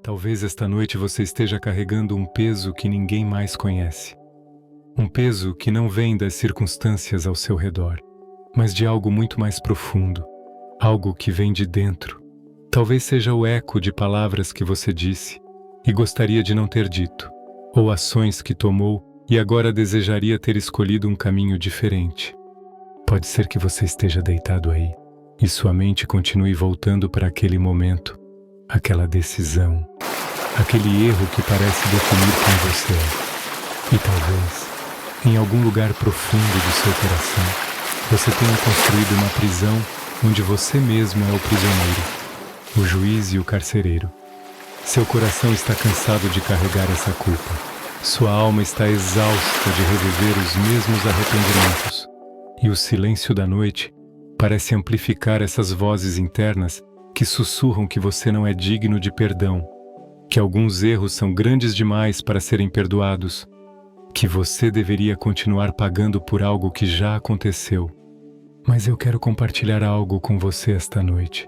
Talvez esta noite você esteja carregando um peso que ninguém mais conhece. Um peso que não vem das circunstâncias ao seu redor, mas de algo muito mais profundo, algo que vem de dentro. Talvez seja o eco de palavras que você disse e gostaria de não ter dito, ou ações que tomou e agora desejaria ter escolhido um caminho diferente. Pode ser que você esteja deitado aí e sua mente continue voltando para aquele momento, aquela decisão, aquele erro que parece definir quem você é. E talvez, em algum lugar profundo do seu coração, você tenha construído uma prisão onde você mesmo é o prisioneiro, o juiz e o carcereiro. Seu coração está cansado de carregar essa culpa. Sua alma está exausta de reviver os mesmos arrependimentos. E o silêncio da noite parece amplificar essas vozes internas que sussurram que você não é digno de perdão, que alguns erros são grandes demais para serem perdoados, que você deveria continuar pagando por algo que já aconteceu. Mas eu quero compartilhar algo com você esta noite.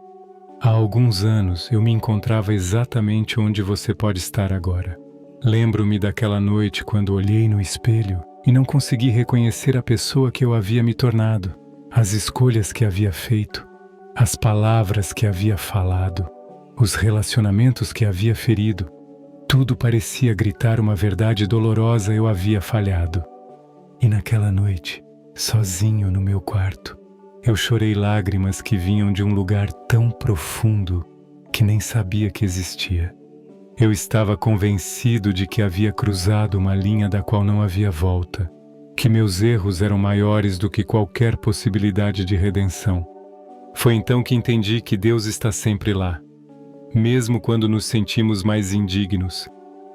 Há alguns anos eu me encontrava exatamente onde você pode estar agora. Lembro-me daquela noite quando olhei no espelho e não consegui reconhecer a pessoa que eu havia me tornado, as escolhas que havia feito, as palavras que havia falado, os relacionamentos que havia ferido. Tudo parecia gritar uma verdade dolorosa: eu havia falhado. E naquela noite, sozinho no meu quarto, eu chorei lágrimas que vinham de um lugar tão profundo que nem sabia que existia. Eu estava convencido de que havia cruzado uma linha da qual não havia volta, que meus erros eram maiores do que qualquer possibilidade de redenção. Foi então que entendi que Deus está sempre lá, mesmo quando nos sentimos mais indignos,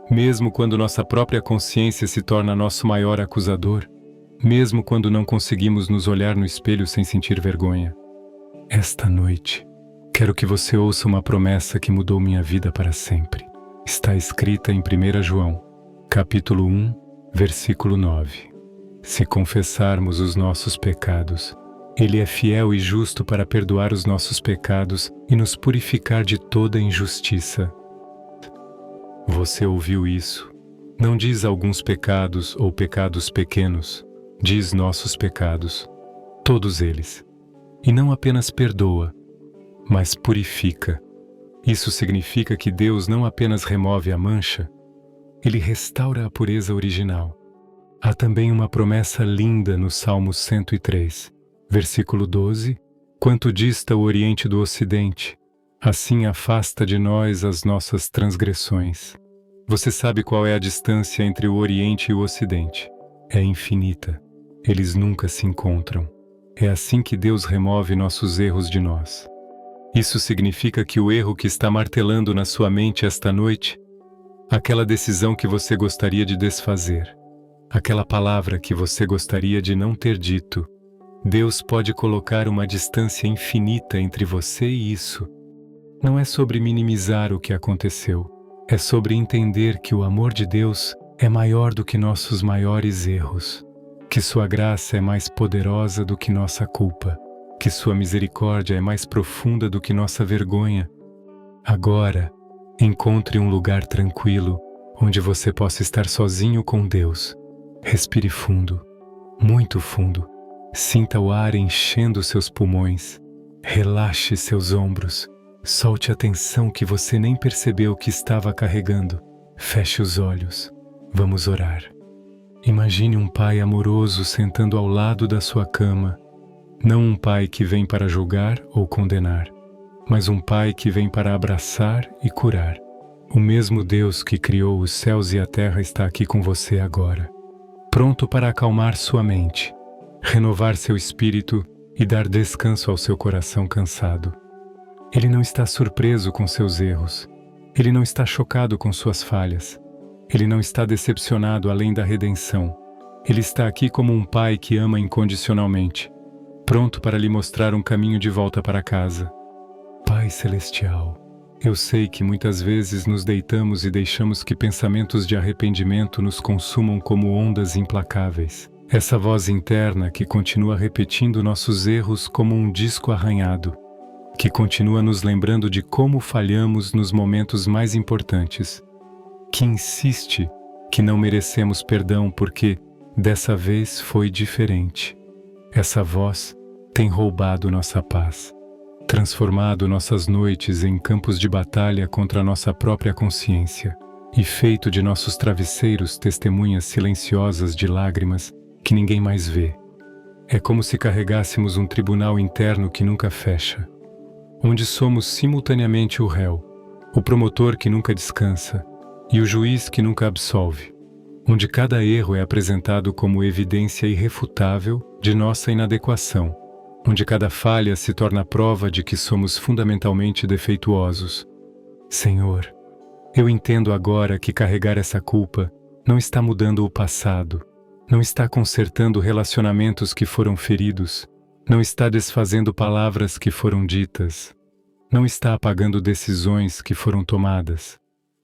mesmo quando nossa própria consciência se torna nosso maior acusador, mesmo quando não conseguimos nos olhar no espelho sem sentir vergonha. Esta noite, quero que você ouça uma promessa que mudou minha vida para sempre. Está escrita em 1 João, capítulo 1, versículo 9. Se confessarmos os nossos pecados, Ele é fiel e justo para perdoar os nossos pecados e nos purificar de toda injustiça. Você ouviu isso? Não diz alguns pecados ou pecados pequenos, diz nossos pecados, todos eles. E não apenas perdoa, mas purifica. Isso significa que Deus não apenas remove a mancha, Ele restaura a pureza original. Há também uma promessa linda no Salmo 103, versículo 12: quanto dista o Oriente do Ocidente, assim afasta de nós as nossas transgressões. Você sabe qual é a distância entre o Oriente e o Ocidente? É infinita. Eles nunca se encontram. É assim que Deus remove nossos erros de nós. Isso significa que o erro que está martelando na sua mente esta noite, aquela decisão que você gostaria de desfazer, aquela palavra que você gostaria de não ter dito, Deus pode colocar uma distância infinita entre você e isso. Não é sobre minimizar o que aconteceu, é sobre entender que o amor de Deus é maior do que nossos maiores erros, que sua graça é mais poderosa do que nossa culpa, que sua misericórdia é mais profunda do que nossa vergonha. Agora, encontre um lugar tranquilo, onde você possa estar sozinho com Deus. Respire fundo, muito fundo. Sinta o ar enchendo seus pulmões. Relaxe seus ombros. Solte a tensão que você nem percebeu que estava carregando. Feche os olhos. Vamos orar. Imagine um pai amoroso sentando ao lado da sua cama. Não um pai que vem para julgar ou condenar, mas um pai que vem para abraçar e curar. O mesmo Deus que criou os céus e a terra está aqui com você agora, pronto para acalmar sua mente, renovar seu espírito e dar descanso ao seu coração cansado. Ele não está surpreso com seus erros. Ele não está chocado com suas falhas. Ele não está decepcionado além da redenção. Ele está aqui como um pai que ama incondicionalmente, pronto para lhe mostrar um caminho de volta para casa. Pai Celestial, eu sei que muitas vezes nos deitamos e deixamos que pensamentos de arrependimento nos consumam como ondas implacáveis. Essa voz interna que continua repetindo nossos erros como um disco arranhado. que continua nos lembrando de como falhamos nos momentos mais importantes, que insiste que não merecemos perdão porque dessa vez foi diferente. Essa voz tem roubado nossa paz, transformado nossas noites em campos de batalha contra nossa própria consciência e feito de nossos travesseiros testemunhas silenciosas de lágrimas que ninguém mais vê. É como se carregássemos um tribunal interno que nunca fecha, onde somos simultaneamente o réu, o promotor que nunca descansa e o juiz que nunca absolve, onde cada erro é apresentado como evidência irrefutável de nossa inadequação, onde cada falha se torna prova de que somos fundamentalmente defeituosos. Senhor, eu entendo agora que carregar essa culpa não está mudando o passado, não está consertando relacionamentos que foram feridos, não está desfazendo palavras que foram ditas, não está apagando decisões que foram tomadas.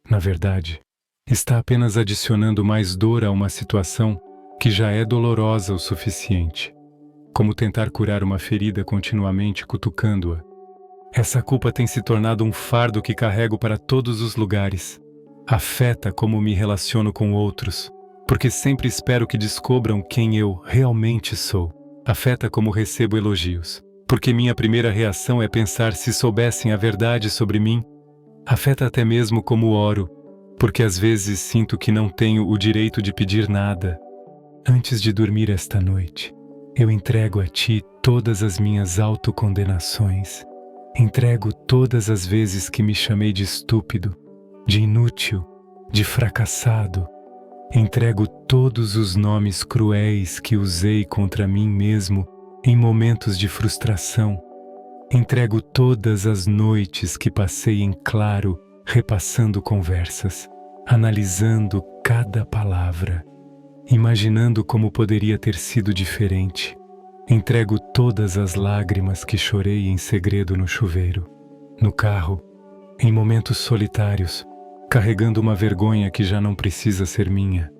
Na verdade, está apenas adicionando mais dor a uma situação que já é dolorosa o suficiente. Como tentar curar uma ferida continuamente cutucando-a. Essa culpa tem se tornado um fardo que carrego para todos os lugares. Afeta como me relaciono com outros, porque sempre espero que descubram quem eu realmente sou. Afeta como recebo elogios, porque minha primeira reação é pensar se soubessem a verdade sobre mim. Afeta até mesmo como oro, porque às vezes sinto que não tenho o direito de pedir nada. Antes de dormir esta noite, eu entrego a Ti todas as minhas autocondenações. Entrego todas as vezes que me chamei de estúpido, de inútil, de fracassado. Entrego todos os nomes cruéis que usei contra mim mesmo em momentos de frustração. Entrego todas as noites que passei em claro, repassando conversas, analisando cada palavra, imaginando como poderia ter sido diferente. Entrego todas as lágrimas que chorei em segredo no chuveiro, no carro, em momentos solitários, carregando uma vergonha que já não precisa ser minha.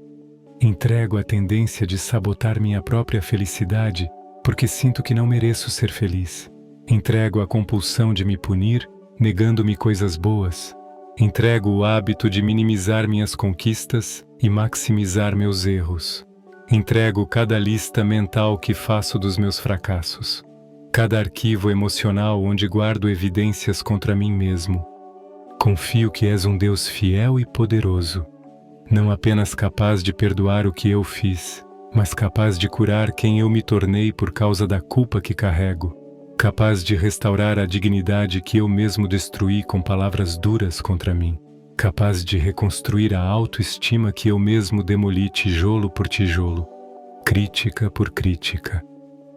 Entrego a tendência de sabotar minha própria felicidade porque sinto que não mereço ser feliz. Entrego a compulsão de me punir, negando-me coisas boas. Entrego o hábito de minimizar minhas conquistas e maximizar meus erros. Entrego cada lista mental que faço dos meus fracassos, cada arquivo emocional onde guardo evidências contra mim mesmo. Confio que és um Deus fiel e poderoso, não apenas capaz de perdoar o que eu fiz, mas capaz de curar quem eu me tornei por causa da culpa que carrego, capaz de restaurar a dignidade que eu mesmo destruí com palavras duras contra mim, capaz de reconstruir a autoestima que eu mesmo demoli tijolo por tijolo, crítica por crítica,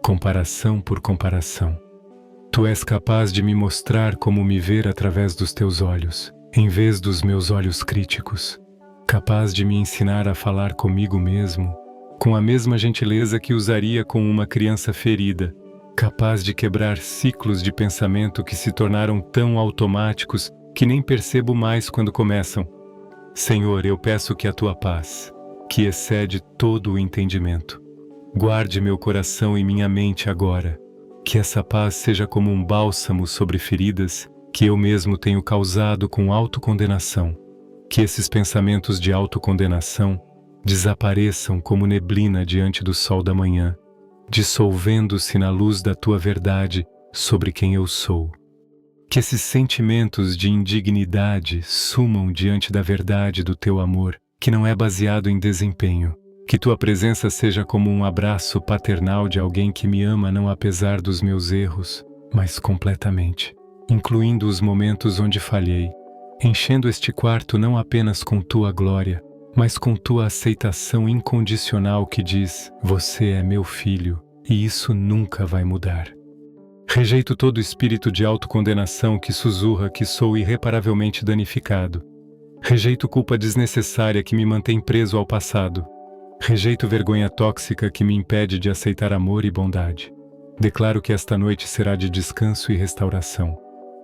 comparação por comparação. Tu és capaz de me mostrar como me ver através dos teus olhos, em vez dos meus olhos críticos, capaz de me ensinar a falar comigo mesmo, com a mesma gentileza que usaria com uma criança ferida, capaz de quebrar ciclos de pensamento que se tornaram tão automáticos que nem percebo mais quando começam. Senhor, eu peço que a tua paz, que excede todo o entendimento, guarde meu coração e minha mente agora, que essa paz seja como um bálsamo sobre feridas que eu mesmo tenho causado com autocondenação, que esses pensamentos de autocondenação desapareçam como neblina diante do sol da manhã, dissolvendo-se na luz da tua verdade sobre quem eu sou. Que esses sentimentos de indignidade sumam diante da verdade do teu amor, que não é baseado em desempenho. Que tua presença seja como um abraço paternal de alguém que me ama não apesar dos meus erros, mas completamente, incluindo os momentos onde falhei, enchendo este quarto não apenas com tua glória, mas com tua aceitação incondicional que diz: você é meu filho, e isso nunca vai mudar. Rejeito todo espírito de autocondenação que sussurra que sou irreparavelmente danificado. Rejeito culpa desnecessária que me mantém preso ao passado. Rejeito vergonha tóxica que me impede de aceitar amor e bondade. Declaro que esta noite será de descanso e restauração,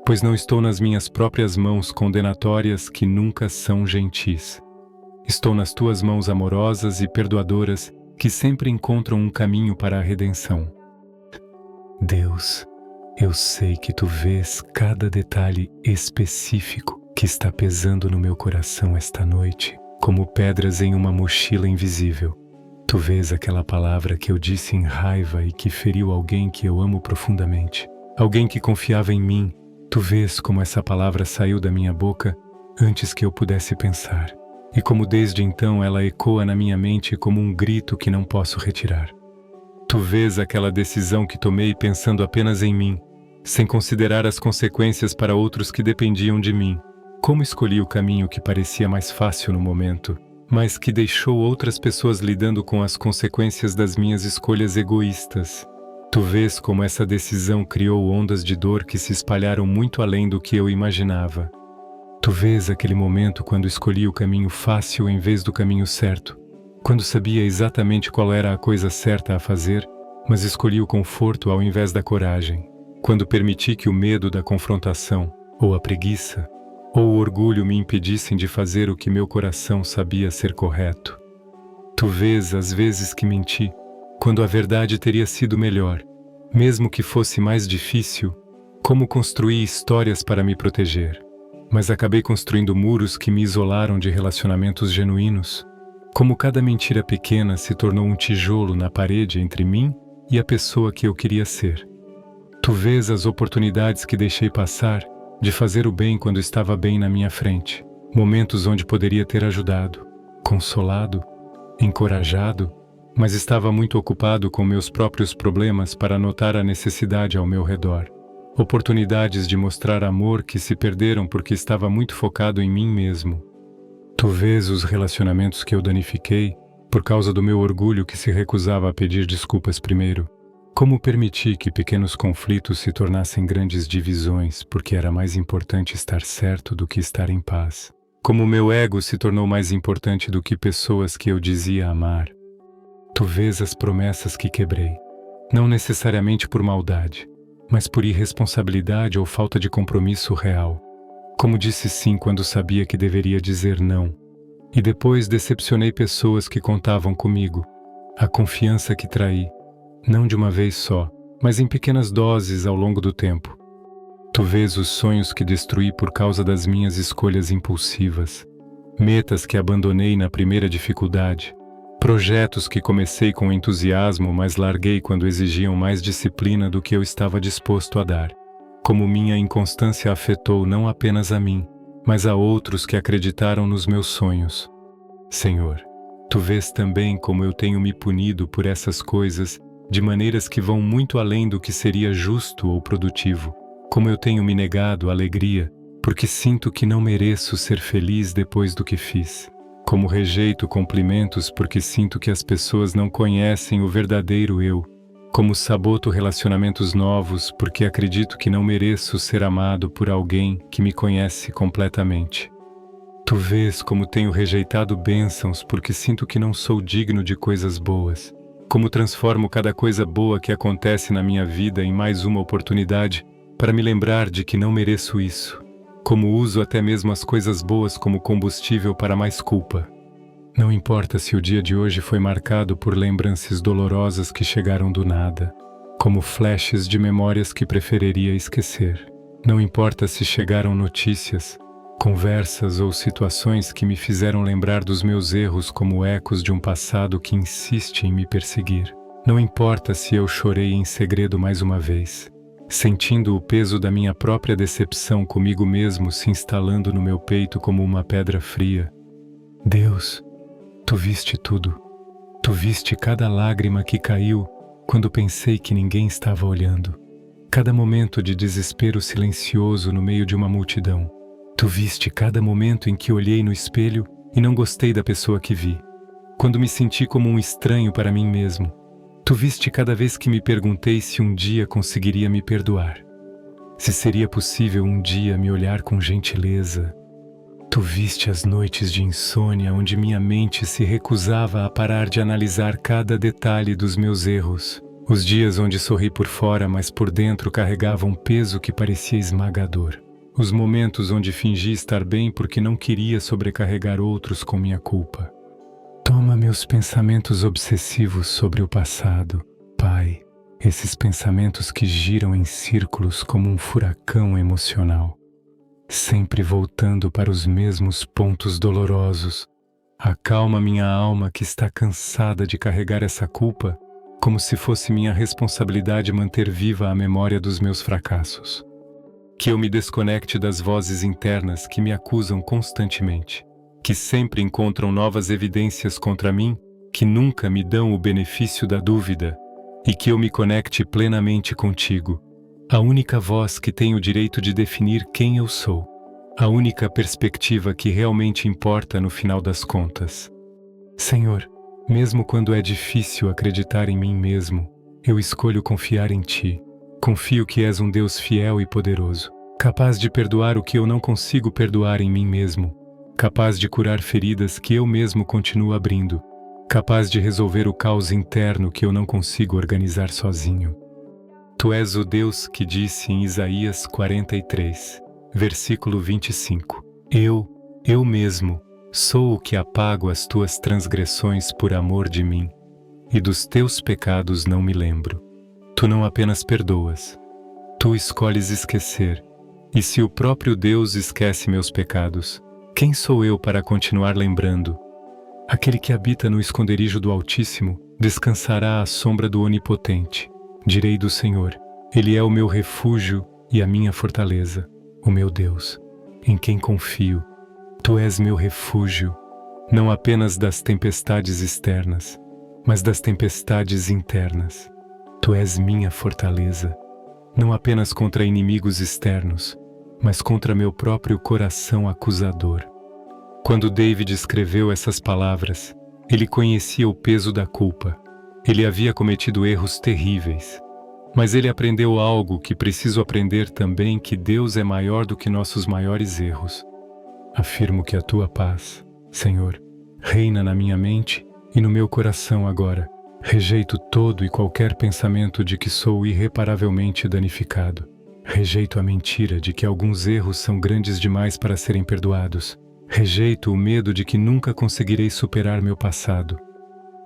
pois não estou nas minhas próprias mãos condenatórias que nunca são gentis. Estou nas tuas mãos amorosas e perdoadoras que sempre encontram um caminho para a redenção. Deus, Eu sei que tu vês cada detalhe específico que está pesando no meu coração esta noite, como pedras em uma mochila invisível. Tu vês aquela palavra que eu disse em raiva e que feriu alguém que eu amo profundamente, alguém que confiava em mim. Tu vês como essa palavra saiu da minha boca antes que eu pudesse pensar, e como desde então ela ecoa na minha mente como um grito que não posso retirar. Tu vês aquela decisão que tomei pensando apenas em mim, sem considerar as consequências para outros que dependiam de mim. Como escolhi o caminho que parecia mais fácil no momento, mas que deixou outras pessoas lidando com as consequências das minhas escolhas egoístas. Tu vês como essa decisão criou ondas de dor que se espalharam muito além do que eu imaginava. Tu vês aquele momento quando escolhi o caminho fácil em vez do caminho certo, quando sabia exatamente qual era a coisa certa a fazer, mas escolhi o conforto ao invés da coragem, quando permiti que o medo da confrontação, ou a preguiça, ou o orgulho me impedissem de fazer o que meu coração sabia ser correto. Tu vês as vezes que menti, quando a verdade teria sido melhor, mesmo que fosse mais difícil, como construí histórias para me proteger, mas acabei construindo muros que me isolaram de relacionamentos genuínos, como cada mentira pequena se tornou um tijolo na parede entre mim e a pessoa que eu queria ser. Tu vês as oportunidades que deixei passar de fazer o bem quando estava bem na minha frente, momentos onde poderia ter ajudado, consolado, encorajado, mas estava muito ocupado com meus próprios problemas para notar a necessidade ao meu redor. Oportunidades de mostrar amor que se perderam porque estava muito focado em mim mesmo. Tu vês os relacionamentos que eu danifiquei por causa do meu orgulho que se recusava a pedir desculpas primeiro. Como permiti que pequenos conflitos se tornassem grandes divisões porque era mais importante estar certo do que estar em paz. Como meu ego se tornou mais importante do que pessoas que eu dizia amar. Tu vês as promessas que quebrei, não necessariamente por maldade, mas por irresponsabilidade ou falta de compromisso real. Como disse sim quando sabia que deveria dizer não. E depois decepcionei pessoas que contavam comigo. A confiança que traí, não de uma vez só, mas em pequenas doses ao longo do tempo. Tu vês os sonhos que destruí por causa das minhas escolhas impulsivas, metas que abandonei na primeira dificuldade, projetos que comecei com entusiasmo, mas larguei quando exigiam mais disciplina do que eu estava disposto a dar. Como minha inconstância afetou não apenas a mim, mas a outros que acreditaram nos meus sonhos. Senhor, Tu vês também como eu tenho me punido por essas coisas de maneiras que vão muito além do que seria justo ou produtivo. Como eu tenho me negado a alegria, porque sinto que não mereço ser feliz depois do que fiz. Como rejeito cumprimentos porque sinto que as pessoas não conhecem o verdadeiro eu. Como saboto relacionamentos novos porque acredito que não mereço ser amado por alguém que me conhece completamente. Tu vês como tenho rejeitado bênçãos porque sinto que não sou digno de coisas boas. Como transformo cada coisa boa que acontece na minha vida em mais uma oportunidade para me lembrar de que não mereço isso. Como uso até mesmo as coisas boas como combustível para mais culpa. Não importa se o dia de hoje foi marcado por lembranças dolorosas que chegaram do nada, como flashes de memórias que preferiria esquecer. Não importa se chegaram notícias, conversas ou situações que me fizeram lembrar dos meus erros como ecos de um passado que insiste em me perseguir. Não importa se eu chorei em segredo mais uma vez, sentindo o peso da minha própria decepção comigo mesmo se instalando no meu peito como uma pedra fria. Deus, Tu viste tudo. Tu viste cada lágrima que caiu quando pensei que ninguém estava olhando. Cada momento de desespero silencioso no meio de uma multidão. Tu viste cada momento em que olhei no espelho e não gostei da pessoa que vi. Quando me senti como um estranho para mim mesmo. Tu viste cada vez que me perguntei se um dia conseguiria me perdoar. Se seria possível um dia me olhar com gentileza. Tu viste as noites de insônia onde minha mente se recusava a parar de analisar cada detalhe dos meus erros. Os dias onde sorri por fora, mas por dentro carregava um peso que parecia esmagador. Os momentos onde fingi estar bem porque não queria sobrecarregar outros com minha culpa. Toma meus pensamentos obsessivos sobre o passado, Pai. Esses pensamentos que giram em círculos como um furacão emocional, sempre voltando para os mesmos pontos dolorosos. Acalma minha alma que está cansada de carregar essa culpa, como se fosse minha responsabilidade manter viva a memória dos meus fracassos. Que eu me desconecte das vozes internas que me acusam constantemente, que sempre encontram novas evidências contra mim, que nunca me dão o benefício da dúvida, e que eu me conecte plenamente contigo, a única voz que tem o direito de definir quem eu sou, a única perspectiva que realmente importa no final das contas. Senhor, mesmo quando é difícil acreditar em mim mesmo, eu escolho confiar em Ti. Confio que és um Deus fiel e poderoso, capaz de perdoar o que eu não consigo perdoar em mim mesmo, capaz de curar feridas que eu mesmo continuo abrindo, capaz de resolver o caos interno que eu não consigo organizar sozinho. Tu és o Deus que disse em Isaías 43, versículo 25, Eu mesmo, sou o que apago as tuas transgressões por amor de mim, e dos teus pecados não me lembro. Tu não apenas perdoas, tu escolhes esquecer, e se o próprio Deus esquece meus pecados, quem sou eu para continuar lembrando? Aquele que habita no esconderijo do Altíssimo descansará à sombra do Onipotente. Direi do Senhor, Ele é o meu refúgio e a minha fortaleza, o meu Deus, em quem confio. Tu és meu refúgio, não apenas das tempestades externas, mas das tempestades internas. Tu és minha fortaleza, não apenas contra inimigos externos, mas contra meu próprio coração acusador. Quando David escreveu essas palavras, ele conhecia o peso da culpa. Ele havia cometido erros terríveis. Mas ele aprendeu algo que preciso aprender também, que Deus é maior do que nossos maiores erros. Afirmo que a tua paz, Senhor, reina na minha mente e no meu coração agora. Rejeito todo e qualquer pensamento de que sou irreparavelmente danificado. Rejeito a mentira de que alguns erros são grandes demais para serem perdoados. Rejeito o medo de que nunca conseguirei superar meu passado.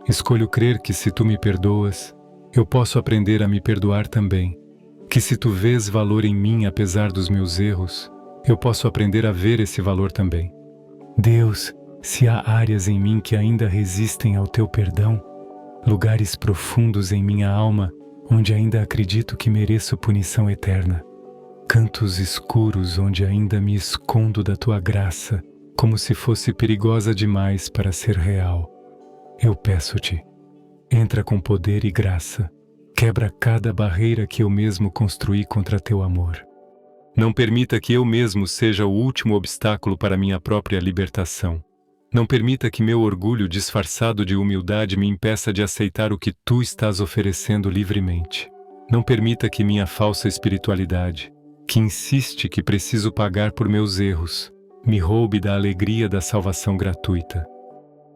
Escolho crer que se tu me perdoas, eu posso aprender a me perdoar também. Que se tu vês valor em mim apesar dos meus erros, eu posso aprender a ver esse valor também. Deus, se há áreas em mim que ainda resistem ao teu perdão, lugares profundos em minha alma onde ainda acredito que mereço punição eterna, cantos escuros onde ainda me escondo da tua graça, como se fosse perigosa demais para ser real, eu peço-te, entra com poder e graça, quebra cada barreira que eu mesmo construí contra teu amor. Não permita que eu mesmo seja o último obstáculo para minha própria libertação. Não permita que meu orgulho disfarçado de humildade me impeça de aceitar o que tu estás oferecendo livremente. Não permita que minha falsa espiritualidade, que insiste que preciso pagar por meus erros, me roube da alegria da salvação gratuita.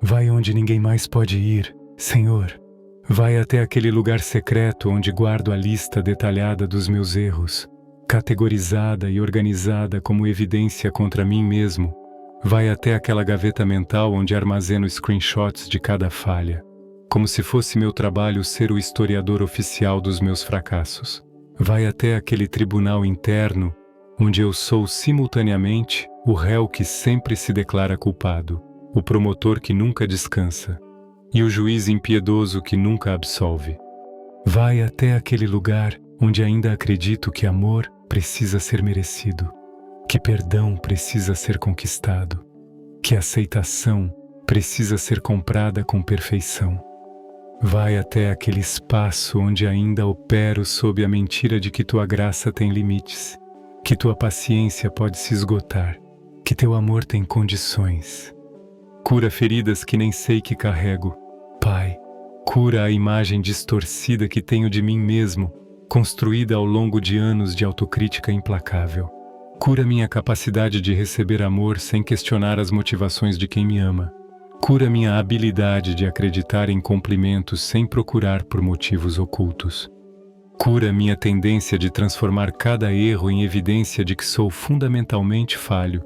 Vai onde ninguém mais pode ir, Senhor. Vai até aquele lugar secreto onde guardo a lista detalhada dos meus erros, categorizada e organizada como evidência contra mim mesmo. Vai até aquela gaveta mental onde armazeno screenshots de cada falha, como se fosse meu trabalho ser o historiador oficial dos meus fracassos. Vai até aquele tribunal interno onde eu sou simultaneamente o réu que sempre se declara culpado, o promotor que nunca descansa e o juiz impiedoso que nunca absolve. Vai até aquele lugar onde ainda acredito que amor precisa ser merecido, que perdão precisa ser conquistado, que aceitação precisa ser comprada com perfeição. Vai até aquele espaço onde ainda opero sob a mentira de que tua graça tem limites, que tua paciência pode se esgotar, que teu amor tem condições. Cura feridas que nem sei que carrego. Pai, cura a imagem distorcida que tenho de mim mesmo, construída ao longo de anos de autocrítica implacável. Cura minha capacidade de receber amor sem questionar as motivações de quem me ama. Cura minha habilidade de acreditar em cumprimentos sem procurar por motivos ocultos. Cura minha tendência de transformar cada erro em evidência de que sou fundamentalmente falho.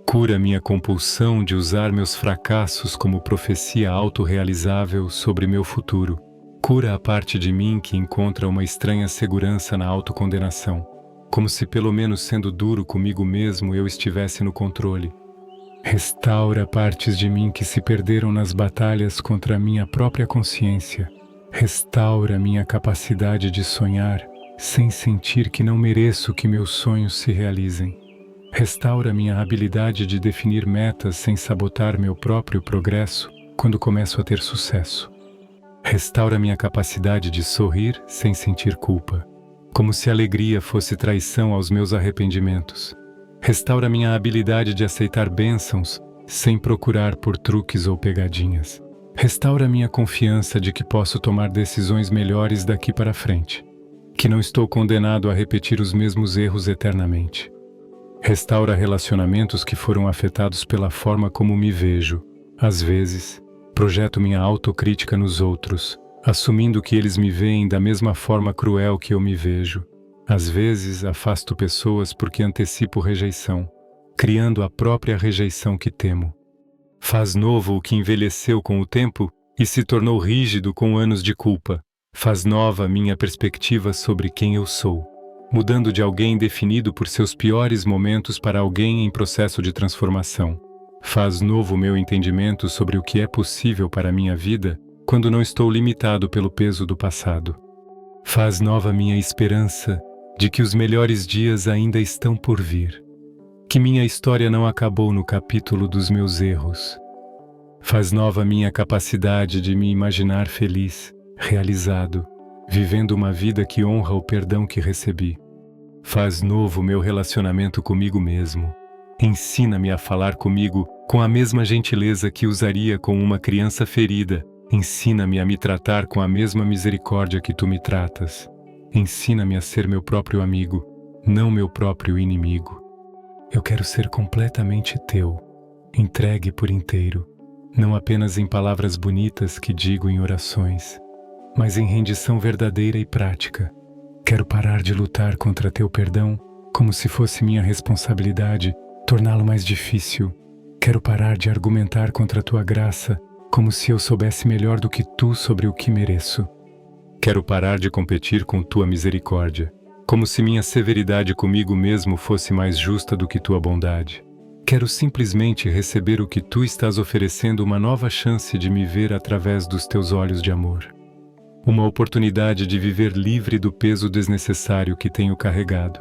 Cura minha compulsão de usar meus fracassos como profecia autorrealizável sobre meu futuro. Cura a parte de mim que encontra uma estranha segurança na autocondenação, como se pelo menos sendo duro comigo mesmo eu estivesse no controle. Restaura partes de mim que se perderam nas batalhas contra a minha própria consciência. Restaura minha capacidade de sonhar sem sentir que não mereço que meus sonhos se realizem. Restaura minha habilidade de definir metas sem sabotar meu próprio progresso quando começo a ter sucesso. Restaura minha capacidade de sorrir sem sentir culpa, como se a alegria fosse traição aos meus arrependimentos. Restaura minha habilidade de aceitar bênçãos sem procurar por truques ou pegadinhas. Restaura minha confiança de que posso tomar decisões melhores daqui para frente, que não estou condenado a repetir os mesmos erros eternamente. Restaura relacionamentos que foram afetados pela forma como me vejo. Às vezes, projeto minha autocrítica nos outros, assumindo que eles me veem da mesma forma cruel que eu me vejo. Às vezes, afasto pessoas porque antecipo rejeição, criando a própria rejeição que temo. Faz novo o que envelheceu com o tempo e se tornou rígido com anos de culpa. Faz nova minha perspectiva sobre quem eu sou, mudando de alguém definido por seus piores momentos para alguém em processo de transformação. Faz novo meu entendimento sobre o que é possível para a minha vida quando não estou limitado pelo peso do passado. Faz nova minha esperança de que os melhores dias ainda estão por vir, que minha história não acabou no capítulo dos meus erros. Faz nova minha capacidade de me imaginar feliz, realizado, vivendo uma vida que honra o perdão que recebi. Faz novo meu relacionamento comigo mesmo. Ensina-me a falar comigo com a mesma gentileza que usaria com uma criança ferida. Ensina-me a me tratar com a mesma misericórdia que tu me tratas. Ensina-me a ser meu próprio amigo, não meu próprio inimigo. Eu quero ser completamente teu, entregue por inteiro, não apenas em palavras bonitas que digo em orações, mas em rendição verdadeira e prática. Quero parar de lutar contra teu perdão como se fosse minha responsabilidade torná-lo mais difícil. Quero parar de argumentar contra tua graça como se eu soubesse melhor do que tu sobre o que mereço. Quero parar de competir com tua misericórdia, como se minha severidade comigo mesmo fosse mais justa do que tua bondade. Quero simplesmente receber o que tu estás oferecendo, uma nova chance de me ver através dos teus olhos de amor. Uma oportunidade de viver livre do peso desnecessário que tenho carregado.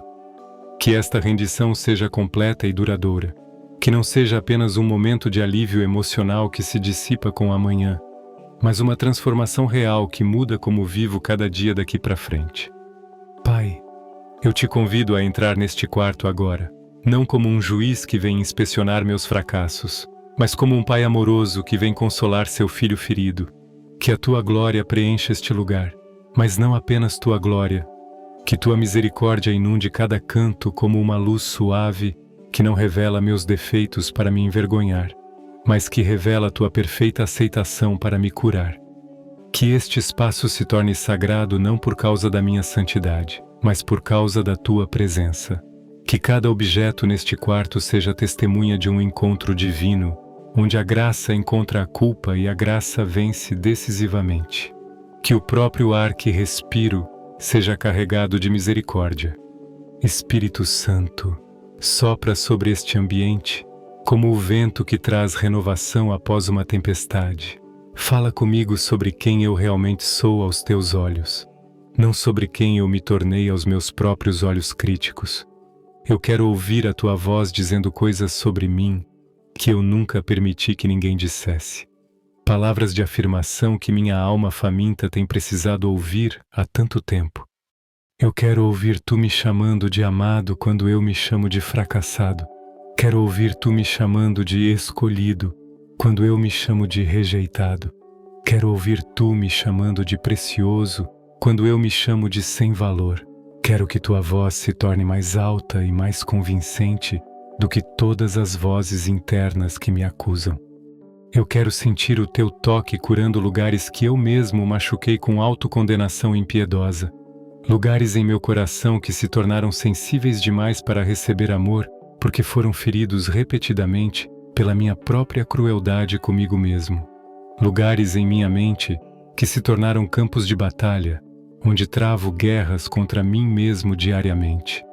Que esta rendição seja completa e duradoura. Que não seja apenas um momento de alívio emocional que se dissipa com o amanhã, mas uma transformação real que muda como vivo cada dia daqui para frente. Pai, eu te convido a entrar neste quarto agora, não como um juiz que vem inspecionar meus fracassos, mas como um pai amoroso que vem consolar seu filho ferido. Que a tua glória preencha este lugar, mas não apenas tua glória. Que tua misericórdia inunde cada canto como uma luz suave que não revela meus defeitos para me envergonhar, mas que revela tua perfeita aceitação para me curar. Que este espaço se torne sagrado não por causa da minha santidade, mas por causa da tua presença. Que cada objeto neste quarto seja testemunha de um encontro divino, onde a graça encontra a culpa e a graça vence decisivamente. Que o próprio ar que respiro seja carregado de misericórdia. Espírito Santo, sopra sobre este ambiente, como o vento que traz renovação após uma tempestade. Fala comigo sobre quem eu realmente sou aos teus olhos, não sobre quem eu me tornei aos meus próprios olhos críticos. Eu quero ouvir a tua voz dizendo coisas sobre mim que eu nunca permiti que ninguém dissesse. Palavras de afirmação que minha alma faminta tem precisado ouvir há tanto tempo. Eu quero ouvir tu me chamando de amado quando eu me chamo de fracassado. Quero ouvir tu me chamando de escolhido quando eu me chamo de rejeitado. Quero ouvir tu me chamando de precioso quando eu me chamo de sem valor. Quero que tua voz se torne mais alta e mais convincente do que todas as vozes internas que me acusam. Eu quero sentir o teu toque curando lugares que eu mesmo machuquei com autocondenação impiedosa. Lugares em meu coração que se tornaram sensíveis demais para receber amor porque foram feridos repetidamente pela minha própria crueldade comigo mesmo. Lugares em minha mente que se tornaram campos de batalha, onde travo guerras contra mim mesmo diariamente.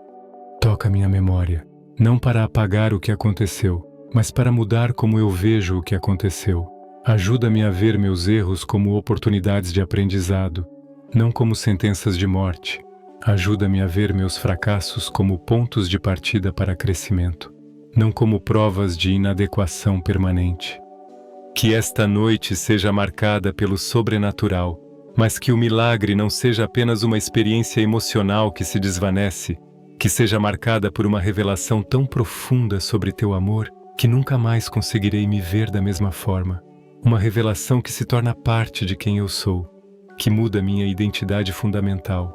Toca minha memória, não para apagar o que aconteceu, mas para mudar como eu vejo o que aconteceu. Ajuda-me a ver meus erros como oportunidades de aprendizado, não como sentenças de morte. Ajuda-me a ver meus fracassos como pontos de partida para crescimento, não como provas de inadequação permanente. Que esta noite seja marcada pelo sobrenatural, mas que o milagre não seja apenas uma experiência emocional que se desvanece, que seja marcada por uma revelação tão profunda sobre teu amor que nunca mais conseguirei me ver da mesma forma. Uma revelação que se torna parte de quem eu sou, que muda minha identidade fundamental.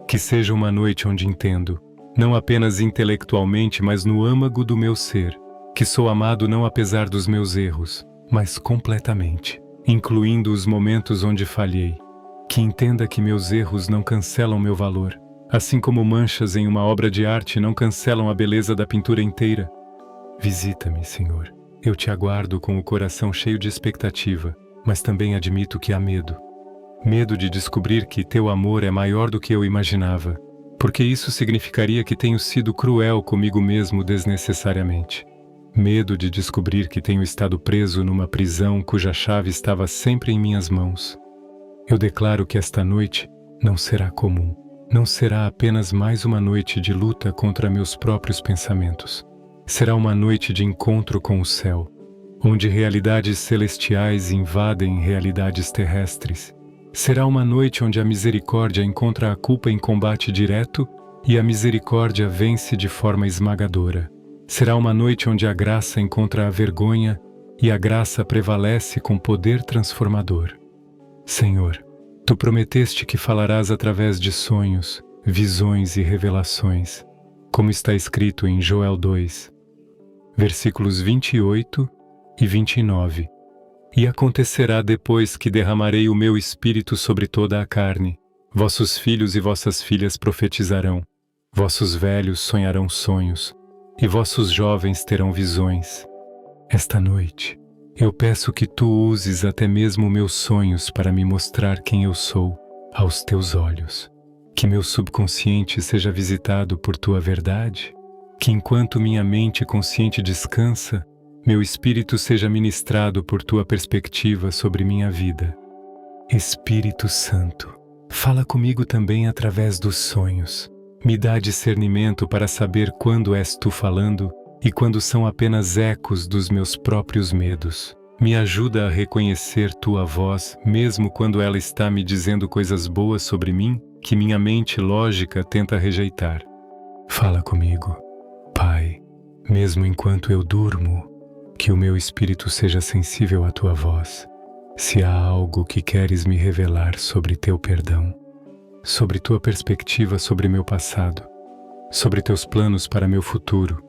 Que seja uma noite onde entendo, não apenas intelectualmente, mas no âmago do meu ser, que sou amado não apesar dos meus erros, mas completamente, incluindo os momentos onde falhei. Que entenda que meus erros não cancelam meu valor, assim como manchas em uma obra de arte não cancelam a beleza da pintura inteira. Visita-me, Senhor. Eu te aguardo com o coração cheio de expectativa, mas também admito que há medo. Medo de descobrir que teu amor é maior do que eu imaginava, porque isso significaria que tenho sido cruel comigo mesmo desnecessariamente. Medo de descobrir que tenho estado preso numa prisão cuja chave estava sempre em minhas mãos. Eu declaro que esta noite não será comum. Não será apenas mais uma noite de luta contra meus próprios pensamentos. Será uma noite de encontro com o céu, onde realidades celestiais invadem realidades terrestres. Será uma noite onde a misericórdia encontra a culpa em combate direto e a misericórdia vence de forma esmagadora. Será uma noite onde a graça encontra a vergonha e a graça prevalece com poder transformador. Senhor, Tu prometeste que falarás através de sonhos, visões e revelações, como está escrito em Joel 2, versículos 28 e 29. E acontecerá depois que derramarei o meu espírito sobre toda a carne. Vossos filhos e vossas filhas profetizarão, vossos velhos sonharão sonhos, e vossos jovens terão visões. Esta noite, eu peço que Tu uses até mesmo meus sonhos para me mostrar quem eu sou aos Teus olhos. Que meu subconsciente seja visitado por Tua verdade. Que enquanto minha mente consciente descansa, meu espírito seja ministrado por Tua perspectiva sobre minha vida. Espírito Santo, fala comigo também através dos sonhos. Me dá discernimento para saber quando és Tu falando e quando são apenas ecos dos meus próprios medos. Me ajuda a reconhecer Tua voz, mesmo quando ela está me dizendo coisas boas sobre mim que minha mente lógica tenta rejeitar. Fala comigo, Pai, mesmo enquanto eu durmo, que o meu espírito seja sensível à Tua voz. Se há algo que queres me revelar sobre Teu perdão, sobre Tua perspectiva sobre meu passado, sobre Teus planos para meu futuro,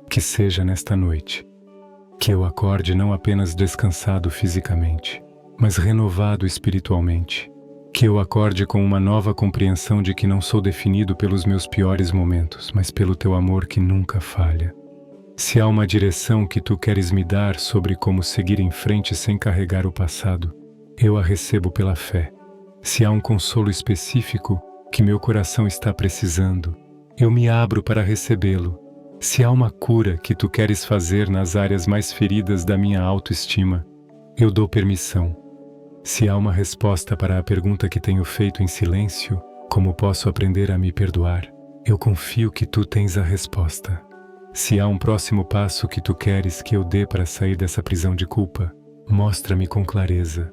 que seja nesta noite. Que eu acorde não apenas descansado fisicamente, mas renovado espiritualmente. Que eu acorde com uma nova compreensão de que não sou definido pelos meus piores momentos, mas pelo Teu amor que nunca falha. Se há uma direção que Tu queres me dar sobre como seguir em frente sem carregar o passado, eu a recebo pela fé. Se há um consolo específico que meu coração está precisando, eu me abro para recebê-lo. Se há uma cura que Tu queres fazer nas áreas mais feridas da minha autoestima, eu dou permissão. Se há uma resposta para a pergunta que tenho feito em silêncio, como posso aprender a me perdoar, eu confio que Tu tens a resposta. Se há um próximo passo que Tu queres que eu dê para sair dessa prisão de culpa, mostra-me com clareza.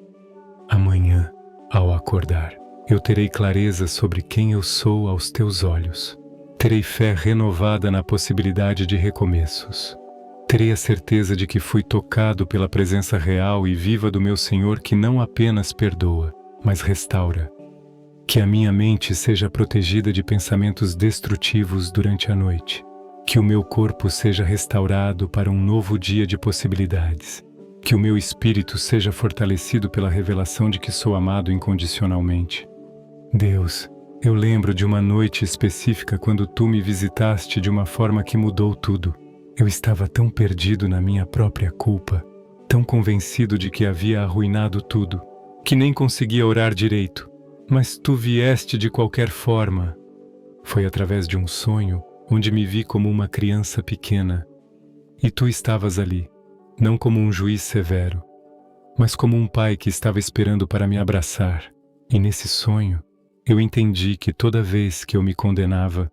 Amanhã, ao acordar, eu terei clareza sobre quem eu sou aos Teus olhos. Terei fé renovada na possibilidade de recomeços. Terei a certeza de que fui tocado pela presença real e viva do meu Senhor que não apenas perdoa, mas restaura. Que a minha mente seja protegida de pensamentos destrutivos durante a noite. Que o meu corpo seja restaurado para um novo dia de possibilidades. Que o meu espírito seja fortalecido pela revelação de que sou amado incondicionalmente. Deus, eu lembro de uma noite específica quando Tu me visitaste de uma forma que mudou tudo. Eu estava tão perdido na minha própria culpa, tão convencido de que havia arruinado tudo. que nem conseguia orar direito, mas tu vieste de qualquer forma. Foi através de um sonho onde me vi como uma criança pequena, e tu estavas ali, não como um juiz severo, mas como um pai que estava esperando para me abraçar. E nesse sonho, eu entendi que toda vez que eu me condenava,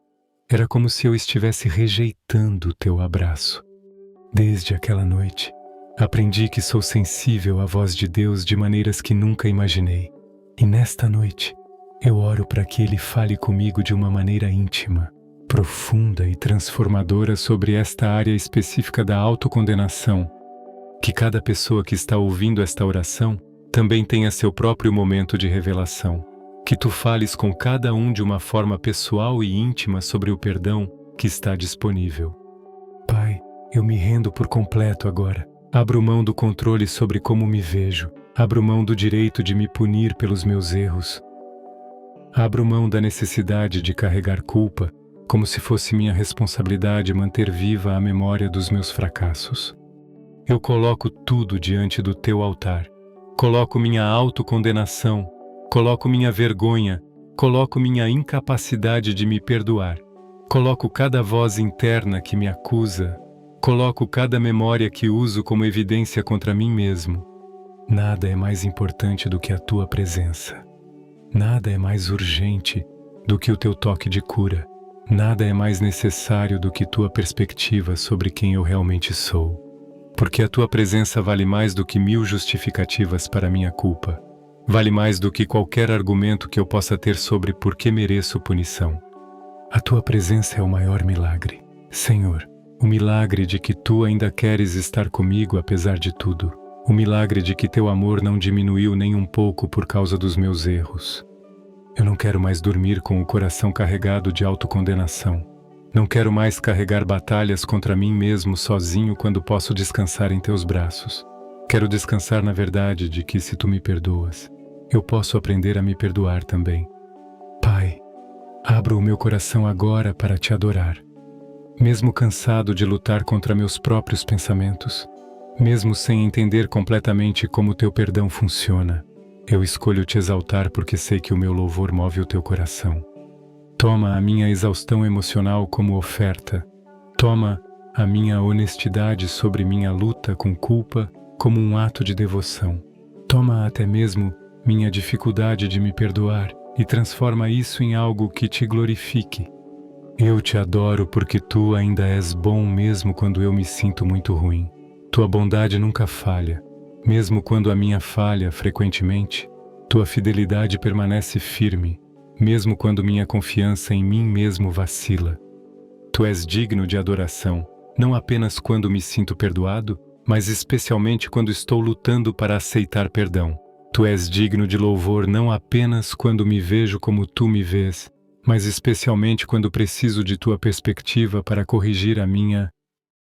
era como se eu estivesse rejeitando o teu abraço. Desde aquela noite, aprendi que sou sensível à voz de Deus de maneiras que nunca imaginei. E nesta noite, eu oro para que Ele fale comigo de uma maneira íntima, profunda e transformadora sobre esta área específica da autocondenação. Que cada pessoa que está ouvindo esta oração também tenha seu próprio momento de revelação. Que tu fales com cada um de uma forma pessoal e íntima sobre o perdão que está disponível. Pai, eu me rendo por completo agora. Abro mão do controle sobre como me vejo. Abro mão do direito de me punir pelos meus erros. Abro mão da necessidade de carregar culpa, como se fosse minha responsabilidade manter viva a memória dos meus fracassos. Eu coloco tudo diante do teu altar. Coloco minha autocondenação, coloco minha vergonha, coloco minha incapacidade de me perdoar. Coloco cada voz interna que me acusa, coloco cada memória que uso como evidência contra mim mesmo. Nada é mais importante do que a tua presença. Nada é mais urgente do que o teu toque de cura. Nada é mais necessário do que tua perspectiva sobre quem eu realmente sou. Porque a tua presença vale mais do que 1000 justificativas para minha culpa. Vale mais do que qualquer argumento que eu possa ter sobre por que mereço punição. A tua presença é o maior milagre. Senhor, o milagre de que tu ainda queres estar comigo apesar de tudo. O milagre de que teu amor não diminuiu nem um pouco por causa dos meus erros. Eu não quero mais dormir com o coração carregado de autocondenação. Não quero mais carregar batalhas contra mim mesmo sozinho quando posso descansar em teus braços. Quero descansar na verdade de que se tu me perdoas, eu posso aprender a me perdoar também. Pai, abro o meu coração agora para te adorar. Mesmo cansado de lutar contra meus próprios pensamentos, mesmo sem entender completamente como teu perdão funciona, eu escolho te exaltar porque sei que o meu louvor move o teu coração. Toma a minha exaustão emocional como oferta. Toma a minha honestidade sobre minha luta com culpa como um ato de devoção. Toma até mesmo minha dificuldade de me perdoar e transforma isso em algo que te glorifique. Eu te adoro porque tu ainda és bom mesmo quando eu me sinto muito ruim. Tua bondade nunca falha, mesmo quando a minha falha frequentemente. Tua fidelidade permanece firme, mesmo quando minha confiança em mim mesmo vacila. Tu és digno de adoração, não apenas quando me sinto perdoado, mas especialmente quando estou lutando para aceitar perdão. Tu és digno de louvor não apenas quando me vejo como tu me vês, mas especialmente quando preciso de tua perspectiva para corrigir a minha.